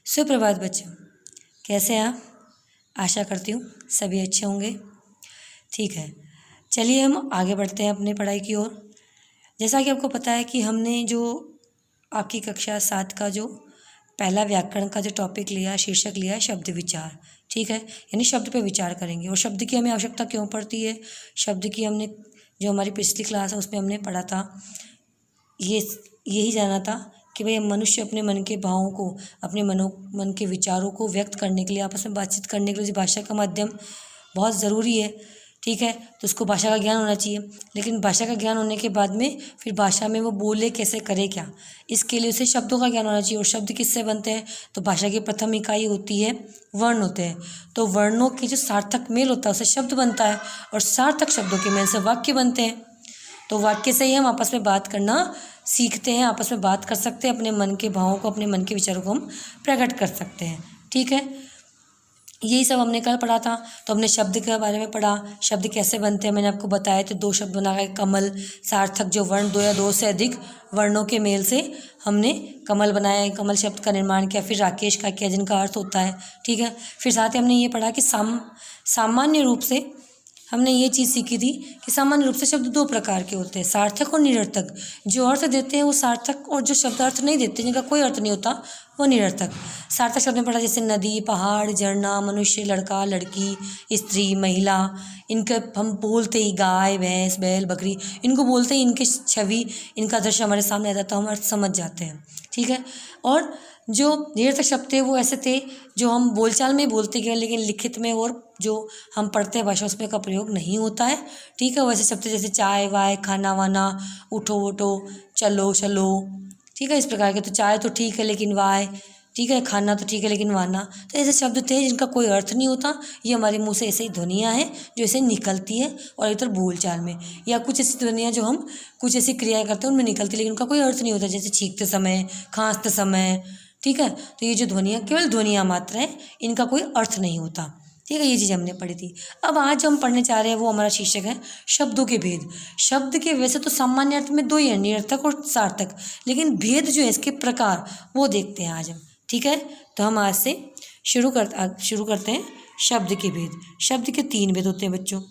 सुप्रभात बच्चों, कैसे हैं आप? आशा करती हूँ सभी अच्छे होंगे। ठीक है, चलिए हम आगे बढ़ते हैं अपनी पढ़ाई की ओर। जैसा कि आपको पता है कि हमने जो आपकी कक्षा 7 का जो पहला व्याकरण का जो टॉपिक लिया, शीर्षक लिया, शब्द विचार। ठीक है, यानी शब्द पे विचार करेंगे। और शब्द की हमें आवश्यकता क्यों पड़ती है, शब्द की हमने जो हमारी पिछली क्लास है उसमें हमने पढ़ा था, यही जाना था कि भाई मनुष्य अपने मन के भावों को, अपने मन के विचारों को व्यक्त करने के लिए, आपस में बातचीत करने के लिए भाषा का माध्यम बहुत ज़रूरी है। ठीक है, तो उसको भाषा का ज्ञान होना चाहिए। लेकिन भाषा का ज्ञान होने के बाद में फिर भाषा में वो बोले कैसे, करे क्या, इसके लिए उसे शब्दों का ज्ञान होना चाहिए। और शब्द किससे बनते हैं? तो भाषा की प्रथम इकाई होती है वर्ण होते हैं। तो वर्णों की जो सार्थक मेल होता है उससे शब्द बनता है, और सार्थक शब्दों के मेल से वाक्य बनते हैं। तो वाक्य से ही हम आपस में बात करना सीखते हैं, आपस में बात कर सकते हैं, अपने मन के भावों को, अपने मन के विचारों को हम प्रकट कर सकते हैं। ठीक है, यही सब हमने कल पढ़ा था। तो हमने शब्द के बारे में पढ़ा, शब्द कैसे बनते हैं मैंने आपको बताया। तो 2 शब्द बना गए, कमल, सार्थक जो वर्ण 2 या 2 से अधिक वर्णों के मेल से हमने कमल बनाया, कमल शब्द का निर्माण किया। फिर राकेश का किया, जिनका अर्थ होता है। ठीक है, फिर साथ ही हमने ये पढ़ा कि सामान्य रूप से हमने ये चीज़ सीखी थी कि सामान्य रूप से शब्द 2 प्रकार के होते हैं, सार्थक और निरर्थक। जो अर्थ देते हैं वो सार्थक, और जो शब्द अर्थ नहीं देते, जिनका कोई अर्थ नहीं होता, वो निरर्थक। सार्थक शब्द में पढ़ा जैसे नदी, पहाड़, झरना, मनुष्य, लड़का, लड़की, स्त्री, महिला। इनके हम बोलते ही गाय, भैंस, बैल, बकरी, इनको बोलते ही इनके छवि, इनका दृश्य हमारे सामने आ जाता है, हम अर्थ समझ जाते हैं। ठीक है, और जो निरर्थक शब्द थे वो ऐसे थे जो हम बोलचाल में बोलते गए, लेकिन लिखित में और जो हम पढ़ते हैं भाषा उसमें का प्रयोग नहीं होता है। ठीक है, वैसे शब्द जैसे चाय वाय, खाना वाना, उठो उठो, चलो चलो। ठीक है, इस प्रकार के। तो चाय तो ठीक है लेकिन वाय, ठीक है, खाना तो ठीक है लेकिन वाना। तो ऐसे शब्द थे जिनका कोई अर्थ नहीं होता। ये हमारे मुंह से ऐसे ही ध्वनियाँ हैं जो ऐसे निकलती है, और इधर बोलचाल में, या कुछ ऐसी ध्वनियाँ जो हम कुछ ऐसी क्रियाएं करते हैं उनमें निकलती है, लेकिन उनका कोई अर्थ नहीं होता, जैसे छींकते समय, खांसते समय। ठीक है, तो ये जो ध्वनियाँ केवल ध्वनियाँ मात्र हैं, इनका कोई अर्थ नहीं होता। ठीक है, ये चीज़ हमने पढ़ी थी। अब आज जो हम पढ़ने चाह रहे हैं वो हमारा शीर्षक है शब्दों के भेद। शब्द के वैसे तो सामान्य अर्थ में 2 ही है, निरर्थक और सार्थक, लेकिन भेद जो है इसके प्रकार वो देखते हैं आज हम। ठीक है, तो हम आज से शुरू करते हैं शब्द के भेद। शब्द के 3 भेद होते हैं बच्चों।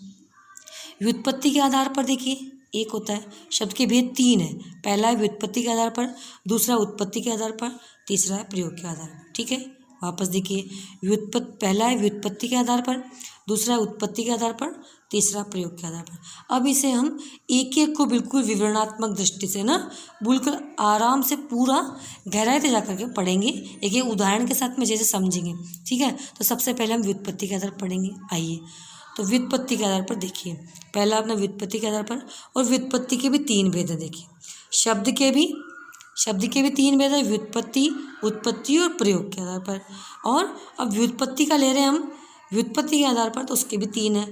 व्युत्पत्ति के आधार पर देखिए एक होता है, शब्द के भेद 3 है। पहला है व्युत्पत्ति के आधार पर, दूसरा उत्पत्ति के आधार पर, तीसरा है प्रयोग के आधार पर। ठीक है, वापस देखिए, पहला है व्युत्पत्ति के आधार पर, दूसरा है उत्पत्ति के आधार पर, तीसरा प्रयोग के आधार पर। अब इसे हम एक एक को बिल्कुल विवरणात्मक दृष्टि से ना बिल्कुल आराम से पूरा गहराई से जाकर के पढ़ेंगे, एक एक उदाहरण के साथ में जैसे समझेंगे। ठीक है, तो सबसे पहले हम व्युत्पत्ति के आधार पर पढ़ेंगे। आइए, तो व्युत्पत्ति के आधार पर देखिए, पहला अपना व्युत्पत्ति के आधार पर। और व्युत्पत्ति के भी 3 भेद है। देखिए, शब्द के भी 3 भेद है, व्युत्पत्ति, उत्पत्ति और प्रयोग के आधार पर। और अब व्युत्पत्ति का ले रहे हैं हम, व्युत्पत्ति के आधार पर, तो उसके भी 3 है,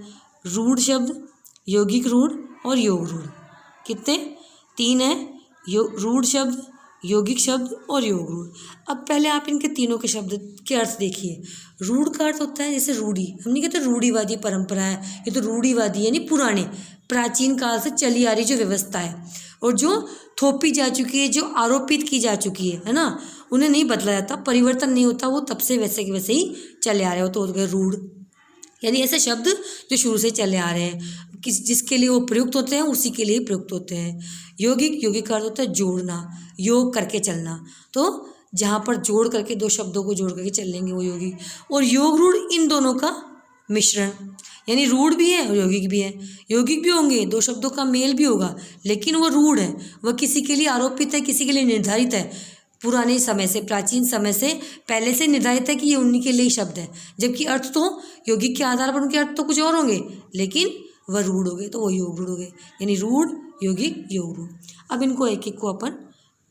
रूढ़ शब्द, यौगिक रूढ़ और योग रूढ़। कितने? 3 है, रूढ़ शब्द, यौगिक शब्द और योग रूढ़। अब पहले आप इनके तीनों के शब्द के अर्थ देखिए। रूढ़ का अर्थ होता है जैसे रूढ़ी, हम नहीं कहते रूढ़ीवादी परंपरा है, ये तो रूढ़ीवादी यानी पुराने प्राचीन काल से चली आ रही जो व्यवस्था है, और जो थोपी जा चुकी है, जो आरोपित की जा चुकी है ना, उन्हें नहीं बदला जाता, परिवर्तन नहीं होता, वो तब से वैसे के वैसे ही चले आ रहे हो। तो हो गए रूढ़, यानी ऐसे शब्द जो शुरू से चले आ रहे हैं, जिसके लिए वो प्रयुक्त होते हैं उसी के लिए प्रयुक्त होते हैं। यौगिक का अर्थ होता है जोड़ना, योग करके चलना। तो जहाँ पर जोड़ करके 2 शब्दों को जोड़ करके चलेंगे वो यौगिक। और योग रूढ़ इन दोनों का मिश्रण, यानी रूढ़ भी है और यौगिक भी है। यौगिक भी होंगे, 2 शब्दों का मेल भी होगा, लेकिन वो रूढ़ है, वह किसी के लिए आरोपित है, किसी के लिए निर्धारित है, पुराने समय से, प्राचीन समय से पहले से निर्धारित है कि ये उन्हीं के लिए शब्द है। जबकि अर्थ तो यौगिक के आधार पर उनके अर्थ तो कुछ और होंगे, लेकिन वह रूढ़ हो गए, तो वो योग रूढ़ हो गए, यानी रूढ़, यौगिक, योग रूढ़। अब इनको एक एक को अपन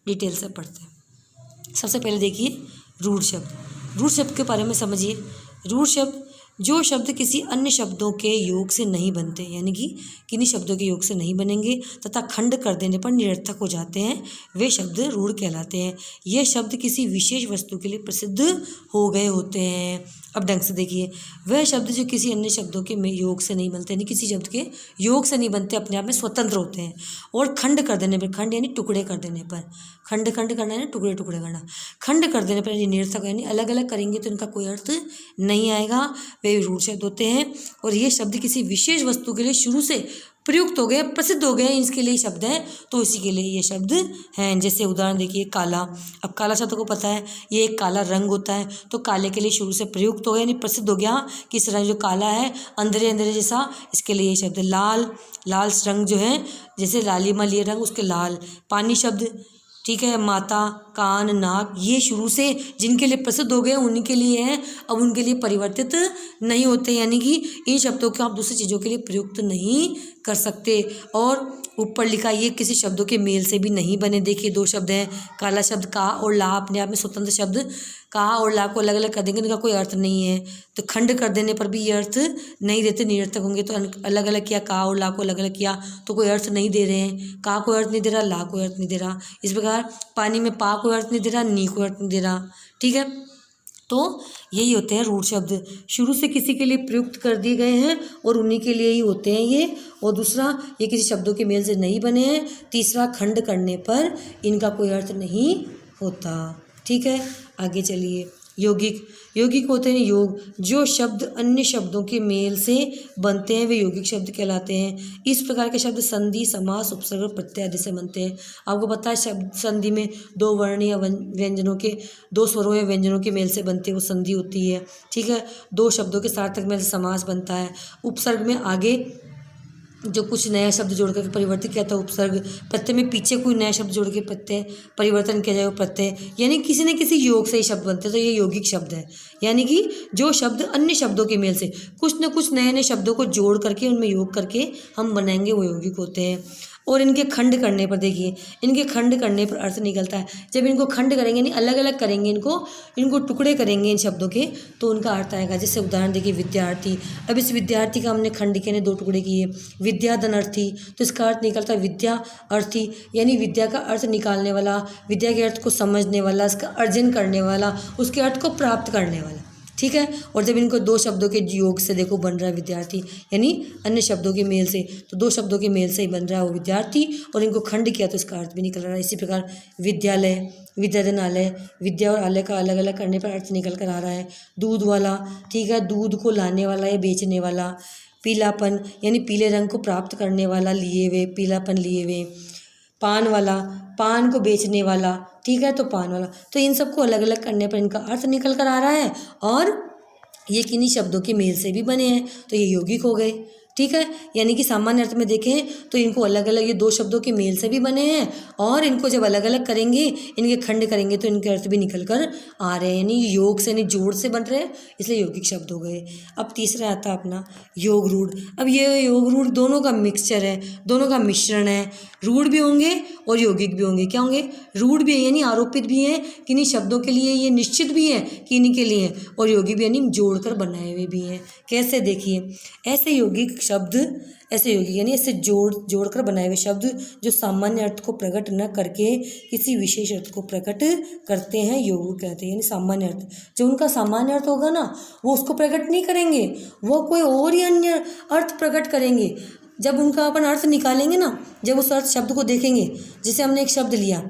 डिटेल से पढ़ते हैं। सबसे पहले देखिए रूढ़ शब्द। रूढ़ शब्द के बारे में समझिए। रूढ़ शब्द जो शब्द किसी अन्य शब्दों के योग से नहीं बनते, यानी कि किन्हीं शब्दों के योग से नहीं बनेंगे तथा खंड कर देने पर निरर्थक हो जाते हैं, वे शब्द रूढ़ कहलाते हैं। ये शब्द किसी विशेष वस्तु के लिए प्रसिद्ध हो गए होते हैं। अब ढंग से देखिए, वह शब्द जो किसी अन्य शब्दों के योग से नहीं बनते, यानी किसी शब्द के योग से नहीं बनते, अपने आप में स्वतंत्र होते हैं और खंड कर देने पर, खंड यानी टुकड़े कर देने पर, खंड करना है, टुकड़े टुकड़े करना, खंड कर देने पर निरर्थक, यानी अलग अलग करेंगे तो इनका कोई अर्थ नहीं आएगा, वे रूढ़ शब्द होते हैं। और ये शब्द किसी विशेष वस्तु के लिए शुरू से प्रयुक्त हो गए, प्रसिद्ध हो गए, इसके लिए शब्द हैं, तो इसी के लिए ये शब्द हैं। जैसे उदाहरण देखिए, काला। अब काला शब्द को पता है, ये एक काला रंग होता है, तो काले के लिए शुरू से प्रयुक्त हो गया, यानी प्रसिद्ध हो गया कि इस रंग जो काला है अंधेरे अंधेरे जैसा, इसके लिए ये शब्द। लाल, लाल रंग जो है, जैसे लालिमा लिए रंग, उसके लाल। पानी शब्द, ठीक है। माता, कान, नाक, ये शुरू से जिनके लिए प्रसिद्ध हो गए उन्हीं के लिए हैं, अब उनके लिए परिवर्तित नहीं होते, यानी कि इन शब्दों को आप दूसरी चीज़ों के लिए प्रयुक्त नहीं कर सकते। और ऊपर लिखा, ये किसी शब्दों के मेल से भी नहीं बने। देखिए, दो शब्द हैं, काला शब्द का और ला, अपने आप में स्वतंत्र शब्द, का और ला को अलग अलग कर देंगे तो इनका कोई अर्थ नहीं है, तो खंड कर देने पर भी ये अर्थ नहीं देते, निरर्थक होंगे। तो अलग अलग किया, का और ला को अलग अलग किया तो कोई अर्थ नहीं दे रहे हैं, का कोई अर्थ नहीं दे रहा, ला कोई अर्थ नहीं दे रहा। इस प्रकार पानी में पा कोई अर्थ नहीं दे रहा, नी कोई अर्थ नहीं दे रहा, ठीक है। तो यही होते हैं रूढ़ शब्द, शुरू से किसी के लिए प्रयुक्त कर दिए गए हैं और उन्हीं के लिए ही होते हैं ये। और दूसरा, ये किसी शब्दों के मेल से नहीं बने हैं। तीसरा, खंड करने पर इनका कोई अर्थ नहीं होता, ठीक है। आगे चलिए, यौगिक। यौगिक होते हैं योग, जो शब्द अन्य शब्दों के मेल से बनते हैं वे यौगिक शब्द कहलाते हैं। इस प्रकार के शब्द संधि, समास, उपसर्ग, प्रत्यय आदि से बनते हैं। आपको पता है, शब्द संधि में दो वर्ण या व्यंजनों के, दो स्वरों या व्यंजनों के मेल से बनते हैं, वो संधि होती है, ठीक है। दो शब्दों के सार्थक मेल से समास बनता है। उपसर्ग में आगे जो कुछ नया शब्द जोड़ करके परिवर्तित किया था उपसर्ग। प्रत्यय में पीछे कोई नया शब्द जोड़ के प्रत्यय परिवर्तन किया जाए, वो प्रत्यय, यानी किसी न किसी योग से ही शब्द बनते हैं, तो ये यौगिक शब्द है। यानी कि जो शब्द अन्य शब्दों के मेल से कुछ न कुछ नए नए शब्दों को जोड़ करके उनमें योग करके हम बनाएंगे, वो यौगिक होते हैं। और इनके खंड करने पर, देखिए, इनके खंड करने पर अर्थ निकलता है। जब इनको खंड करेंगे, यानी अलग अलग करेंगे, इनको टुकड़े करेंगे इन शब्दों के, तो उनका अर्थ आएगा। जैसे उदाहरण देखिए, विद्यार्थी। अब इस विद्यार्थी का हमने खंड किए, दो टुकड़े किए। विद्या धनार्थी, तो इसका अर्थ निकलता है विद्या अर्थी, यानी विद्या का अर्थ निकालने वाला, विद्या के अर्थ को समझने वाला, इसका अर्जन करने वाला, उसके अर्थ को प्राप्त करने वाला, ठीक है। और जब इनको दो शब्दों के योग से देखो बन रहा है विद्यार्थी, यानी अन्य शब्दों के मेल से, तो दो शब्दों के मेल से ही बन रहा है वो विद्यार्थी, और इनको खंड किया तो इसका अर्थ भी निकल रहा है। इसी प्रकार विद्यालय, विद्याधनालय, विद्या और आलय का अलग अलग करने पर अर्थ निकल कर आ रहा है। दूध वाला, ठीक है, दूध को लाने वाला या बेचने वाला। पीलापन, यानी पीले रंग को प्राप्त करने वाला, लिए हुए, पीलापन लिए हुए। पान वाला, पान को बेचने वाला, ठीक है, तो पान वाला। तो इन सबको अलग अलग करने पर इनका अर्थ निकल कर आ रहा है, और ये किन्हीं शब्दों के मेल से भी बने हैं, तो ये यौगिक हो गए, ठीक है। यानी कि सामान्य अर्थ में देखें तो इनको अलग अलग, ये दो शब्दों के मेल से भी बने हैं, और इनको जब अलग अलग करेंगे, इनके खंड करेंगे, तो इनके अर्थ भी निकल कर आ रहे हैं, यानी योग से, यानी जोड़ से बन रहे हैं, इसलिए यौगिक शब्द हो गए। अब तीसरा आता है अपना योग रूढ़। अब ये योग रूढ़ दोनों का मिक्सचर है, दोनों का मिश्रण है। रूढ़ भी होंगे और यौगिक भी होंगे। क्या होंगे? रूढ़ भी है, यानी आरोपित भी हैं किन्हीं शब्दों के लिए, ये निश्चित भी है कि इन्हीं के लिए, और यौगिक भी यानी जोड़कर बनाए हुए भी हैं। कैसे? देखिए, ऐसे यौगिक शब्द, ऐसे यौगिक यानी ऐसे जोड़कर बनाए हुए शब्द जो सामान्य अर्थ को प्रकट न करके किसी विशेष अर्थ को प्रकट करते हैं, यौगिक कहते हैं। यानी सामान्य अर्थ, जो उनका सामान्य अर्थ होगा ना, वो उसको प्रकट नहीं करेंगे, वो कोई और ही अन्य अर्थ प्रकट करेंगे। जब उनका अपन अर्थ निकालेंगे ना, जब उस अर्थ शब्द को देखेंगे, जैसे हमने एक शब्द लिया,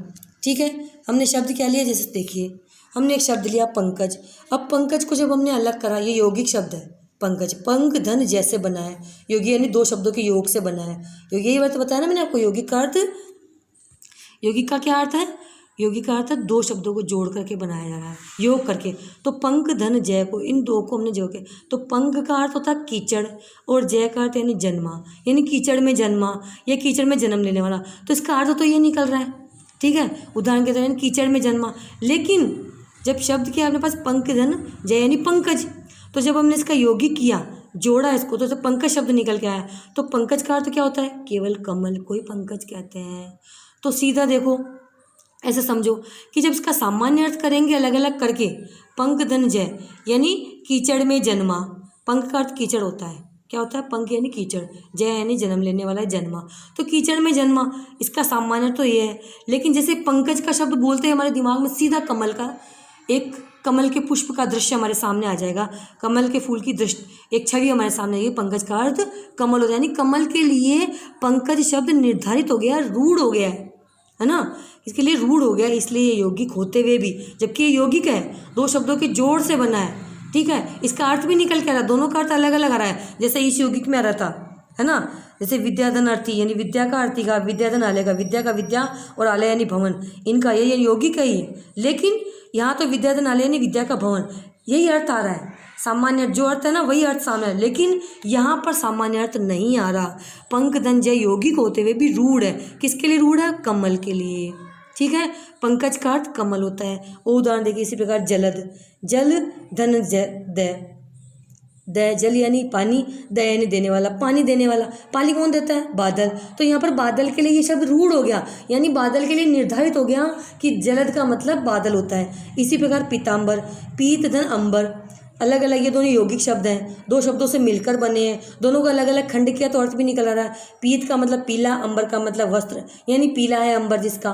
ठीक है, हमने शब्द क्या लिया, जैसे देखिए हमने एक शब्द लिया पंकज। अब पंकज को जब हमने अलग करा, ये यौगिक शब्द है पंकज, पंक धन जैसे बना है, योगी यानी दो शब्दों के योग से बना है। योगी यही बात बताया ना मैंने आपको। यौगिक का अर्थ, यौगिक का क्या अर्थ है? यौगिक का अर्थ है दो शब्दों को जोड़ करके बनाया जा रहा है, योग करके। तो पंक धन जय को, इन दो को हमने जोड़ के, तो पंक का अर्थ होता है कीचड़, और जय का अर्थ यानी जन्मा, यानी कीचड़ में जन्मा या कीचड़ में जन्म लेने वाला। तो इसका अर्थ तो ये निकल रहा है, ठीक है। उदाहरण के तौर कीचड़ में जन्मा। लेकिन जब शब्द किया अपने पास पंक धन जय यानी पंकज, तो जब हमने इसका यौगिक किया, जोड़ा इसको, तो पंकज शब्द निकल के आया। तो पंकज का अर्थ क्या होता है? केवल कमल को ही पंकज कहते हैं। तो सीधा देखो, ऐसे समझो कि जब इसका सामान्य अर्थ करेंगे अलग अलग करके, पंक धन जय यानी कीचड़ में जन्मा, पंख का अर्थ कीचड़ होता है। क्या होता है? पंख यानी कीचड़, जय यानी जन्म लेने वाला है, जन्मा, तो कीचड़ में जन्मा, इसका सामान्य तो ये है। लेकिन जैसे पंकज का शब्द बोलते हैं हमारे दिमाग में सीधा कमल का, एक कमल के पुष्प का दृश्य हमारे सामने आ जाएगा, कमल के फूल की दृश्य एक छवि हमारे सामने आएगी, पंकज का अर्थ कमल हो जाए, यानी कमल के लिए पंकज शब्द निर्धारित हो गया, रूढ़ हो गया है ना, इसके लिए रूढ़ हो गया, इसलिए ये यौगिक होते हुए भी, जबकि ये यौगिक है, दो शब्दों के जोड़ से बना है, ठीक है, इसका अर्थ भी निकल के आ रहा है, दोनों का अर्थ अलग अलग आ रहा है, जैसे इस यौगिक में आ रहा था, है ना, जैसे विद्याधन अर्थी यानी विद्या का अर्थी का, विद्याधन आलय का, विद्या का विद्या और आलय यानी भवन, इनका ये यौगिक है ही, लेकिन यहाँ तो विद्याधन आलय यानी विद्या का भवन, यही अर्थ आ रहा है, सामान्य जो अर्थ है ना वही अर्थ सामने है, लेकिन यहाँ पर सामान्य अर्थ नहीं आ रहा। पंख धन जय यौगिक होते हुए भी रूढ़ है, किसके लिए रूढ़ है? कमल के लिए, ठीक है, पंकज का अर्थ कमल होता है। वो उदाहरण देखिए इसी प्रकार जलद, जल धन द, द जल यानी पानी, द यानी देने वाला, पानी देने वाला, पानी कौन देता है? बादल, तो यहाँ पर बादल के लिए ये शब्द रूढ़ हो गया, यानी बादल के लिए निर्धारित हो गया कि जलद का मतलब बादल होता है। इसी प्रकार पीताम्बर, पीत धन अंबर, अलग अलग ये दोनों यौगिक शब्द हैं, दो शब्दों से मिलकर बने हैं, दोनों का अलग अलग खंड किया तो अर्थ भी निकल आ रहा है। पीत का मतलब पीला, अंबर का मतलब वस्त्र, यानी पीला है अंबर जिसका,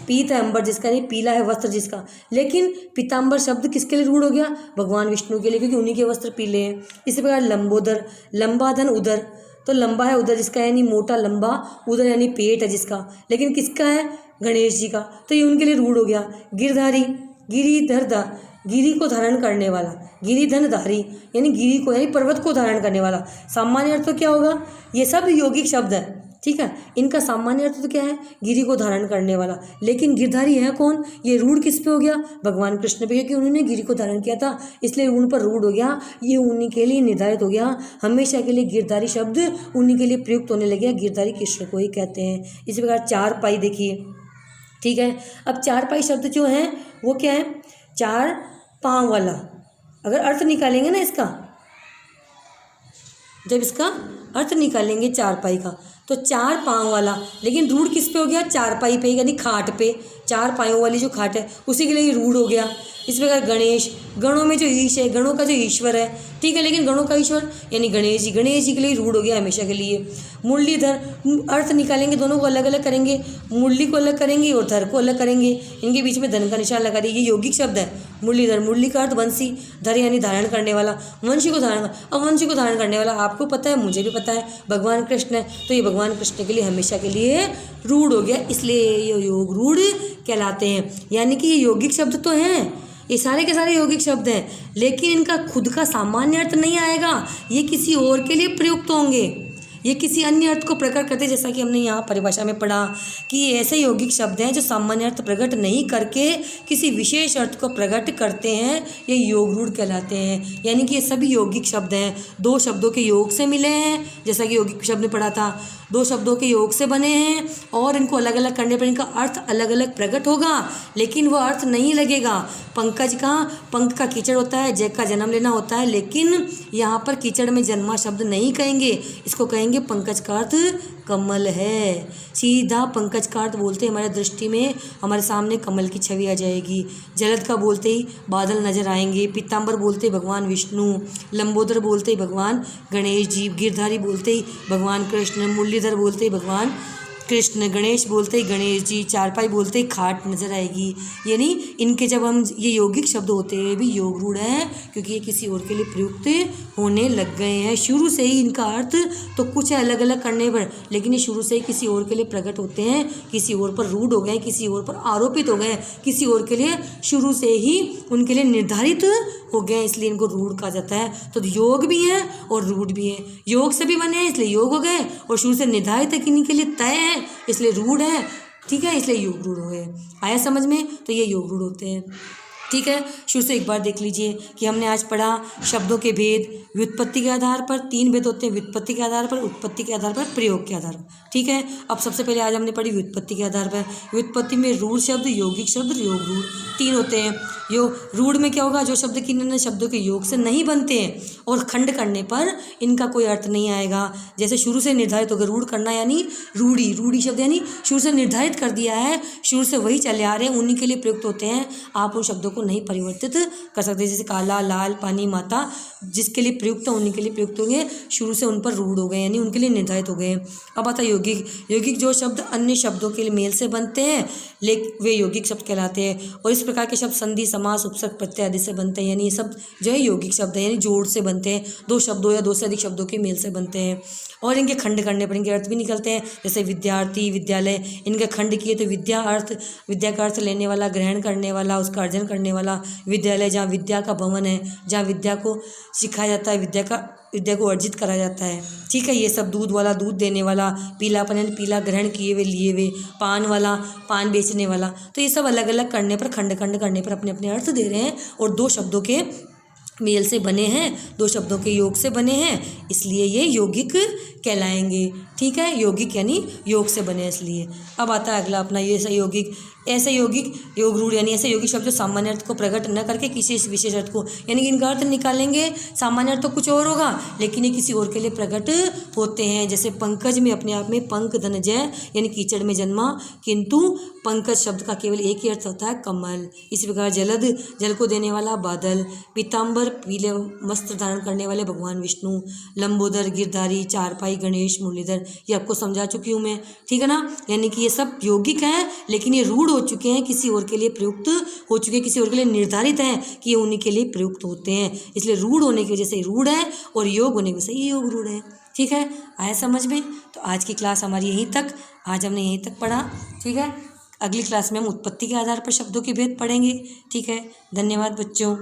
पीत है अंबर जिसका, यानी पीला है वस्त्र जिसका। लेकिन पीताम्बर शब्द किसके लिए रूढ़ हो गया? भगवान विष्णु के लिए, क्योंकि उन्हीं के वस्त्र पीले हैं। इसी प्रकार लंबोदर, लंबा धन उदर, तो लंबा है उदर जिसका, यानी मोटा लंबा, उदर यानी पेट है जिसका, लेकिन किसका है? गणेश जी का, तो ये उनके लिए रूढ़ हो गया। गिरधारी, गिरिधर, गिरी को धारण करने वाला, गिरिधनधारी यानी गिरी को यानी पर्वत को धारण करने वाला, सामान्य अर्थ तो क्या होगा? ये सब यौगिक शब्द है, ठीक है, इनका सामान्य अर्थ तो क्या है? गिरी को धारण करने वाला। लेकिन गिरधारी है कौन? ये रूढ़ किस पे हो गया? भगवान कृष्ण पे, क्योंकि उन्होंने गिरी को धारण किया था, इसलिए उन पर रूढ़ हो गया, ये उन्हीं के लिए निर्धारित हो गया, हमेशा के लिए गिरधारी शब्द उन्हीं के लिए प्रयुक्त होने लगे, गिरधारी कृष्ण को ही कहते हैं। इसी प्रकार चार पाई देखिए, ठीक है, अब चार पाई शब्द जो है वो क्या है? चार पाँव वाला, अगर अर्थ निकालेंगे ना इसका, जब इसका अर्थ निकालेंगे चार पाई का, तो चार पाँव वाला, लेकिन रूढ़ किस पे हो गया? चार पाई पे, यानी खाट पे, चार पायों वाली जो खाट है उसी के लिए रूढ़ हो गया। इस प्रकार गणेश, गणों में जो ईश है, गणों का जो ईश्वर है, ठीक है, लेकिन गणों का ईश्वर यानी गणेश जी, गणेश जी के लिए रूढ़ हो गया हमेशा के लिए। मुरलीधर, अर्थ निकालेंगे, दोनों को अलग अलग करेंगे, मुरली को अलग करेंगे और धर को अलग करेंगे, इनके बीच में धन का निशान लगा देंगे, ये यौगिक शब्द है। मुरलीधर, मुरली का अर्थ वंशी, धर यानी धारण करने वाला, वंशी को धारण, अब वंशी को धारण करने वाला आपको पता है, मुझे भी पता है, भगवान कृष्ण है, तो ये भगवान कृष्ण के लिए हमेशा के लिए रूढ़ हो गया, इसलिए ये योग रूढ़ कहलाते हैं। यानी कि ये यौगिक शब्द तो हैं, ये सारे के सारे यौगिक शब्द हैं, लेकिन इनका खुद का सामान्य अर्थ नहीं आएगा, ये किसी और के लिए प्रयुक्त होंगे, ये किसी अन्य अर्थ को प्रकट करते हैं, जैसा कि हमने यहाँ परिभाषा में पढ़ा कि ये ऐसे यौगिक शब्द हैं जो सामान्य अर्थ प्रकट नहीं करके किसी विशेष अर्थ को प्रकट करते हैं, ये योग रूढ़ कहलाते हैं। यानी कि ये सभी यौगिक शब्द हैं, दो शब्दों के योग से मिले हैं, जैसा कि यौगिक शब्द में पढ़ा था, दो शब्दों के योग से बने हैं और इनको अलग अलग करने पर इनका अर्थ अलग अलग प्रकट होगा, लेकिन वो अर्थ नहीं लगेगा। पंकज का, पंख का कीचड़ होता है, जय का जन्म लेना होता है, लेकिन यहाँ पर कीचड़ में जन्मा शब्द नहीं कहेंगे, इसको कहेंगे पंकज का अर्थ कमल है। सीधा पंकज का अर्थ बोलते ही हमारे दृष्टि में हमारे सामने कमल की छवि आ जाएगी। जलद का बोलते ही बादल नजर आएंगे, पीताम्बर बोलते ही भगवान विष्णु, लंबोदर बोलते ही भगवान गणेश जी, गिरधारी बोलते ही भगवान कृष्ण, मुरलीधर बोलते ही भगवान कृष्ण, गणेश बोलते ही गणेश जी, चारपाई बोलते ही खाट नजर आएगी। यानी इनके जब हम ये यौगिक शब्द होते हैं भी योग रूढ़ हैं, क्योंकि ये किसी और के लिए प्रयुक्त होने लग गए हैं। शुरू से ही इनका अर्थ तो कुछ है अलग अलग करने पर, लेकिन ये शुरू से ही किसी और के लिए प्रकट होते हैं, किसी और पर रूढ़ हो गए, किसी और पर आरोपित हो गए, किसी और के लिए शुरू से ही उनके लिए निर्धारित हो गए, इसलिए इनको रूढ़ कहा जाता है। तो योग भी हैं और रूढ़ भी हैं, योग से भी बने हैं इसलिए योग हो गए, और शुरू से निर्धारित है किन्हीं के लिए तय है इसलिए रूढ़ है, ठीक है, इसलिए योग रूढ़ हो गए। आया समझ में? तो ये योग रूढ़ होते हैं, ठीक है। शुरू से एक बार देख लीजिए कि हमने आज पढ़ा शब्दों के भेद, व्युत्पत्ति के आधार पर, तीन भेद होते हैं, व्युत्पत्ति के आधार पर, उत्पत्ति के आधार पर, प्रयोग के आधार पर, ठीक है। अब सबसे पहले आज हमने पढ़ी व्युत्पत्ति के आधार पर। व्युत्पत्ति में रूढ़ शब्द, यौगिक शब्द, योग रूढ़ तीन होते हैं। रूढ़ में क्या होगा? जो शब्द किन्हीं शब्दों के योग से नहीं बनते हैं और खंड करने पर इनका कोई अर्थ नहीं आएगा। जैसे शुरू से निर्धारित होगा, रूढ़ करना यानी रूढ़ी, रूढ़ी शब्द यानी शुरू से निर्धारित कर दिया है, शुरू से वही चले आ रहे हैं, उन्हीं के लिए प्रयुक्त होते हैं। आप उन शब्दों को नहीं परिवर्तित कर सकते। जैसे काला, लाल, पानी, माता जिसके लिए प्रयुक्त उन्हीं के लिए प्रयुक्त होंगे, शुरू से उन पर रूढ़ हो गए, यानी उनके लिए निर्धारित हो गए हैं। अब आता है यौगिक। यौगिक जो शब्द अन्य शब्दों के मेल से बनते हैं लेकिन वे यौगिक शब्द कहलाते हैं। और इस प्रकार के शब्द संधि, समास, उपसर्ग, प्रत्यय आदि से बनते हैं, यानी ये सब जो है यौगिक शब्द है, यानी जोड़ से बनते हैं, दो शब्दों या दो से अधिक शब्दों के मेल से बनते हैं। और इनके खंड करने पर इनके अर्थ भी निकलते हैं। जैसे विद्यार्थी, विद्यालय, इनके खंड किए तो विद्या का अर्थ लेने वाला, ग्रहण करने वाला, उसका अर्जन करने वाला। विद्यालय जहाँ विद्या का भवन है, जहाँ विद्या को सिखाया जाता है, विद्या को अर्जित करा जाता है। ठीक है, ये सब दूध वाला, दूध देने वाला, पीलापन यानी पीला ग्रहण किए हुए, लिए हुए, पान वाला, पान बेचने वाला। तो ये सब अलग अलग करने पर, खंड करने पर अपने अपने अर्थ दे रहे हैं और दो शब्दों के मेल से बने हैं, दो शब्दों के योग से बने हैं, इसलिए ये यौगिक कहलाएंगे। ठीक है, यौगिक यानी योग से बने इसलिए। अब आता है अगला अपना ये यौगिक। ऐसे यौगिक, योग रूढ़ यानी ऐसे यौगिक शब्द जो सामान्य अर्थ को प्रकट न करके किसी विशेष अर्थ को, यानी कि इनका अर्थ निकालेंगे, सामान्य अर्थ तो कुछ और होगा लेकिन ये किसी और के लिए प्रकट होते हैं। जैसे पंकज में अपने आप में पंक धनजय यानी कीचड़ में जन्मा, किंतु पंकज शब्द का केवल एक ही अर्थ होता है कमल। इसी प्रकार जलद, जल को देने वाला बादल। पीताम्बर, पीले वस्त्र धारण करने वाले भगवान विष्णु। लंबोदर, गिरधारी, चारपाई, गणेश, मुरलीधर, ये आपको समझा चुकी हूँ मैं। ठीक है ना, यानी कि ये सब यौगिक हैं लेकिन ये रूढ़ हो चुके हैं, किसी और के लिए प्रयुक्त हो चुके हैं, किसी और के लिए निर्धारित हैं कि ये उन्हीं के लिए प्रयुक्त होते हैं। इसलिए रूढ़ होने की वजह से रूढ़ है और योग होने की वजह से ये योग रूढ़ है। ठीक है, आया समझ में? तो आज की क्लास हमारी यहीं तक, आज हमने यहीं तक पढ़ा। ठीक है, अगली क्लास में हम उत्पत्ति के आधार पर शब्दों के भेद पढ़ेंगे। ठीक है, धन्यवाद बच्चों।